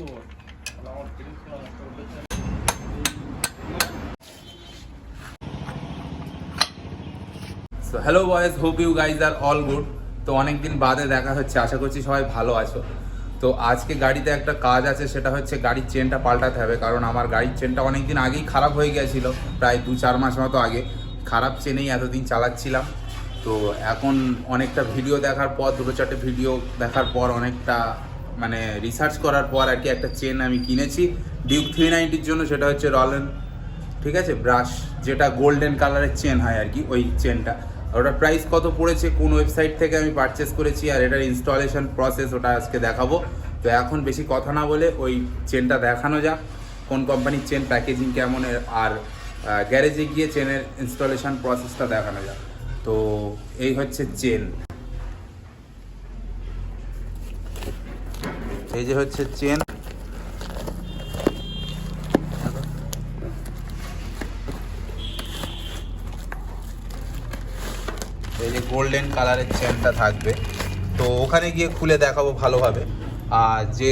So hello boys, hope you guys are all good. তো অনেকদিন বাদে দেখা হচ্ছে, আশা করছি সবাই ভালো আছো। তো আজকে গাড়িতে একটা কাজ আছে, সেটা হচ্ছে গাড়ির চেনটা পাল্টাতে হবে, কারণ আমার গাড়ির চেনটা অনেকদিন আগেই খারাপ হয়ে গিয়েছিলো, প্রায় 2-4 মাস মতো আগে। খারাপ চেনেই এতদিন চালাচ্ছিলাম। তো এখন অনেকটা ভিডিও দেখার পর, 2-4টে ভিডিও দেখার পর, অনেকটা মানে রিসার্চ করার পর আর কি একটা চেন আমি কিনেছি ডিউক 390-র জন্য। সেটা হচ্ছে রলেন, ঠিক আছে, ব্রাশ, যেটা গোল্ডেন কালারের চেন হয় আর কি, ওই চেনটা। ওটার প্রাইস কত পড়েছে, কোন ওয়েবসাইট থেকে আমি পারচেস করেছি, আর এটার ইনস্টলেশন প্রসেস ওটা আজকে দেখাবো। তো এখন বেশি কথা না বলে ওই চেনটা দেখানো যাক, কোন কোম্পানির চেন, প্যাকেজিং কেমন, আর গ্যারেজে গিয়ে চেনের ইনস্টলেশন প্রসেসটা দেখানো যাক। তো এই হচ্ছে চেন, এই যে হচ্ছে চেন। এই যে গোল্ডেন কালারের চেনটা থাকবে, তো ওখানে গিয়ে খুলে দেখাবো ভালোভাবে। আর যে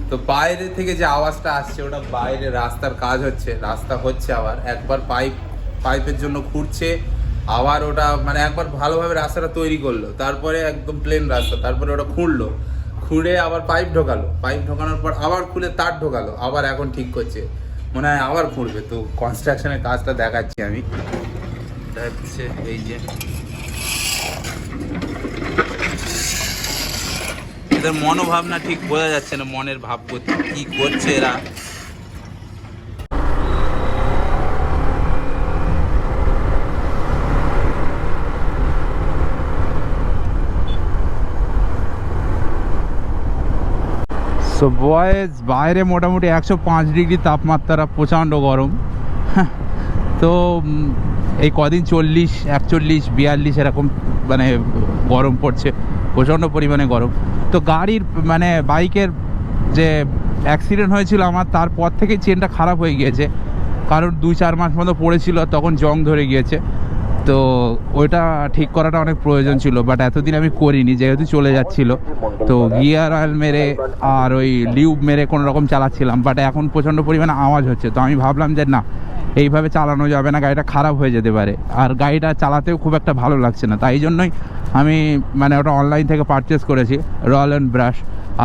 তো বাইরে থেকে যে আওয়াজটা আসছে, ওটা বাইরে রাস্তার কাজ হচ্ছে, রাস্তা হচ্ছে, আবার একবার পাইপের জন্য খুঁড়ছে, আবার ওটা মানে একবার ভালোভাবে রাস্তাটা তৈরি করলো, তারপরে একদম প্লেন রাস্তা, তারপরে ওটা খুঁড়ে আবার পাইপ ঢোকানোর পর আবার খুলে তার ঢোকালো, আবার এখন ঠিক করছে, মনে হয় আবার খুঁড়বে। তো কনস্ট্রাকশনের কাজটা দেখাচ্ছি আমি। হচ্ছে এই যে এদের মনোভাবনা ঠিক বোঝা যাচ্ছে না, মনের ভাব কি করছে এরা। সো বয়েজ, বাইরে মোটামুটি 105 ডিগ্রি তাপমাত্রা, প্রচণ্ড গরম। তো এই কদিন 40, 41, 42 এরকম মানে গরম পড়ছে, প্রচণ্ড পরিমাণে গরম। তো গাড়ির মানে বাইকের যে অ্যাক্সিডেন্ট হয়েছিল আমার, তারপর থেকেই চেনটা খারাপ হয়ে গিয়েছে, কারণ 2-4 মাস মতো পড়েছিল, তখন জং ধরে গিয়েছে। তো ওইটা ঠিক করাটা অনেক প্রয়োজন ছিল, বাট এতদিন আমি করিনি যেহেতু চলে যাচ্ছিল। তো গিয়ার অয়েল মেরে আর ওই লিউব মেরে কোনো রকম চালাচ্ছিলাম, বাট এখন প্রচণ্ড পরিমাণে আওয়াজ হচ্ছে। তো আমি ভাবলাম যে না, এইভাবে চালানো যাবে না, গাড়িটা খারাপ হয়ে যেতে পারে, আর গাড়িটা চালাতেও খুব একটা ভালো লাগছে না। তাই জন্যই আমি মানে ওটা অনলাইন থেকে পারচেস করেছি, রলেন ব্রাশ।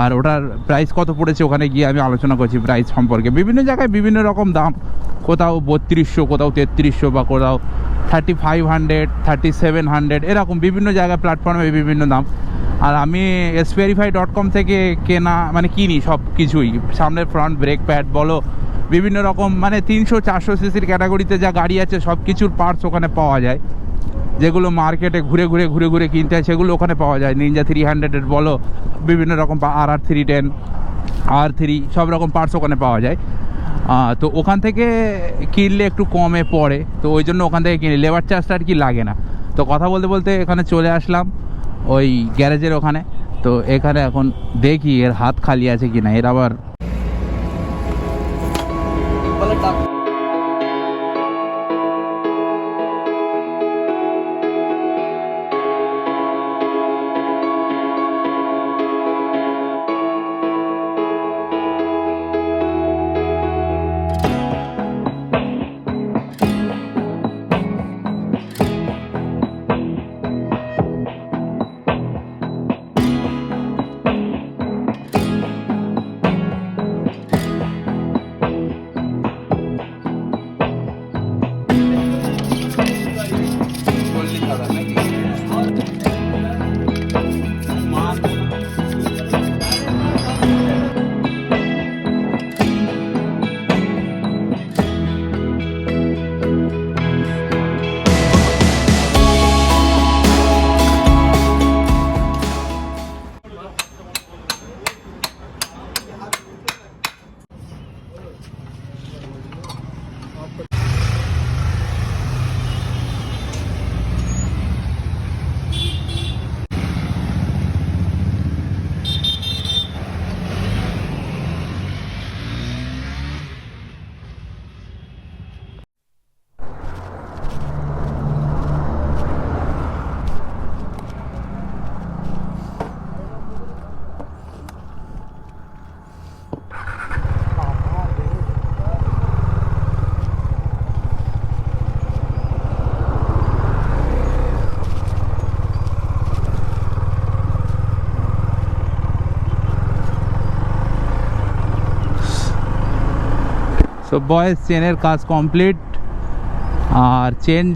আর ওটার প্রাইস কত পড়েছে ওখানে গিয়ে আমি আলোচনা করছি প্রাইস সম্পর্কে। বিভিন্ন জায়গায় বিভিন্ন রকম দাম, কোথাও 3200, কোথাও 3300, বা কোথাও 3500, 3700, এরকম বিভিন্ন জায়গায় প্ল্যাটফর্মে বিভিন্ন দাম। আর আমি sverify.com থেকে কিনি সব কিছুই, সামনের ফ্রন্ট ব্রেক প্যাড বলো, বিভিন্ন রকম মানে 300-400 সিসির ক্যাটাগরিতে যা গাড়ি আছে সব কিছুর পার্টস ওখানে পাওয়া যায়, যেগুলো মার্কেটে ঘুরে ঘুরে কিনতে হয় সেগুলো ওখানে পাওয়া যায়। নিনজা 300 বলো, বিভিন্ন রকম RR 310, R3, সব রকম পার্টস ওখানে পাওয়া যায়। তো ওখান থেকে কিনলে একটু কমে পড়ে, তো ওই জন্য ওখান থেকে কিনি, লেবার চার্জটা আর কি লাগে না। তো কথা বলতে বলতে এখানে চলে আসলাম ওই গ্যারেজের ওখানে। তো এখানে এখন দেখি এর হাত খালি আছে কিনা, এর আবার সো বয়েস চেনের কাজ কমপ্লিট, আর চেন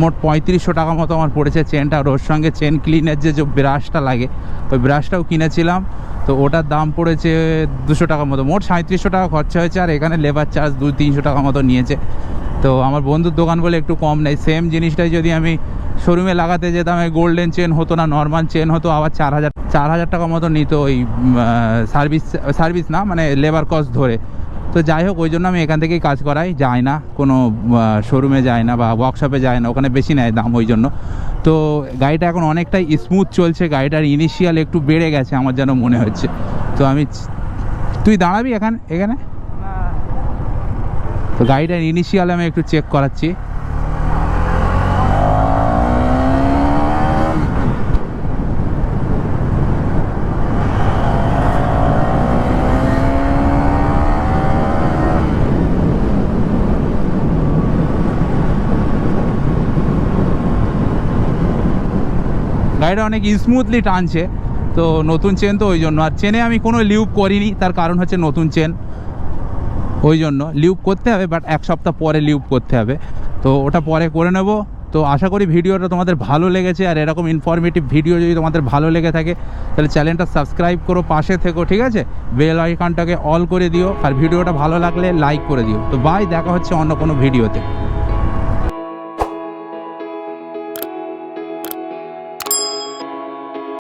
মোট 3500 টাকা মতো আমার পড়েছে চেনটা। আর ওর সঙ্গে চেন ক্লিনের যে ব্রাশটা লাগে ওই ব্রাশটাও কিনেছিলাম, তো ওটার দাম পড়েছে 200 টাকা মতো। মোট 3700 টাকা খরচা হয়েছে, আর এখানে লেবার চার্জ 200-300 টাকা মতো নিয়েছে। তো আমার বন্ধুর দোকান বলে একটু কম নেই। সেম জিনিসটাই যদি আমি শোরুমে লাগাতে যেতাম, এই গোল্ডেন চেন হতো না, নর্মাল চেন হতো, আবার 4000 টাকা মতো নিত ওই সার্ভিস না মানে লেবার কস্ট ধরে। তো যাই হোক, ওই জন্য আমি এখান থেকেই কাজ করাই, যাই না কোনো শোরুমে যাই না বা ওয়ার্কশপে যাই না, ওখানে বেশি নেয় দাম ওই জন্য। তো গাড়িটা এখন অনেকটাই স্মুথ চলছে, গাড়িটার ইনিশিয়াল একটু বেড়ে গেছে আমার যেন মনে হচ্ছে। তো তুই দাঁড়াবি এখানে তো গাড়িটার ইনিশিয়াল আমি একটু চেক করাচ্ছি। গাড়িটা অনেক স্মুথলি টানছে, তো নতুন চেন তো ওই জন্য। আর চেনে আমি কোনো লিউপ করিনি, তার কারণ হচ্ছে নতুন চেন, ওই জন্য লিউপ করতে হবে, বাট 1 সপ্তাহ পরে লিউপ করতে হবে, তো ওটা পরে করে নেব। তো আশা করি ভিডিওটা তোমাদের ভালো লেগেছে, আর এরকম ইনফরমেটিভ ভিডিও যদি তোমাদের ভালো লেগে থাকে তাহলে চ্যানেলটা সাবস্ক্রাইব করো, পাশে থেকো, ঠিক আছে? বেল আইকনটাকে অল করে দিও, আর ভিডিওটা ভালো লাগলে লাইক করে দিও। তো বাই, দেখা হচ্ছে অন্য কোনো ভিডিওতে।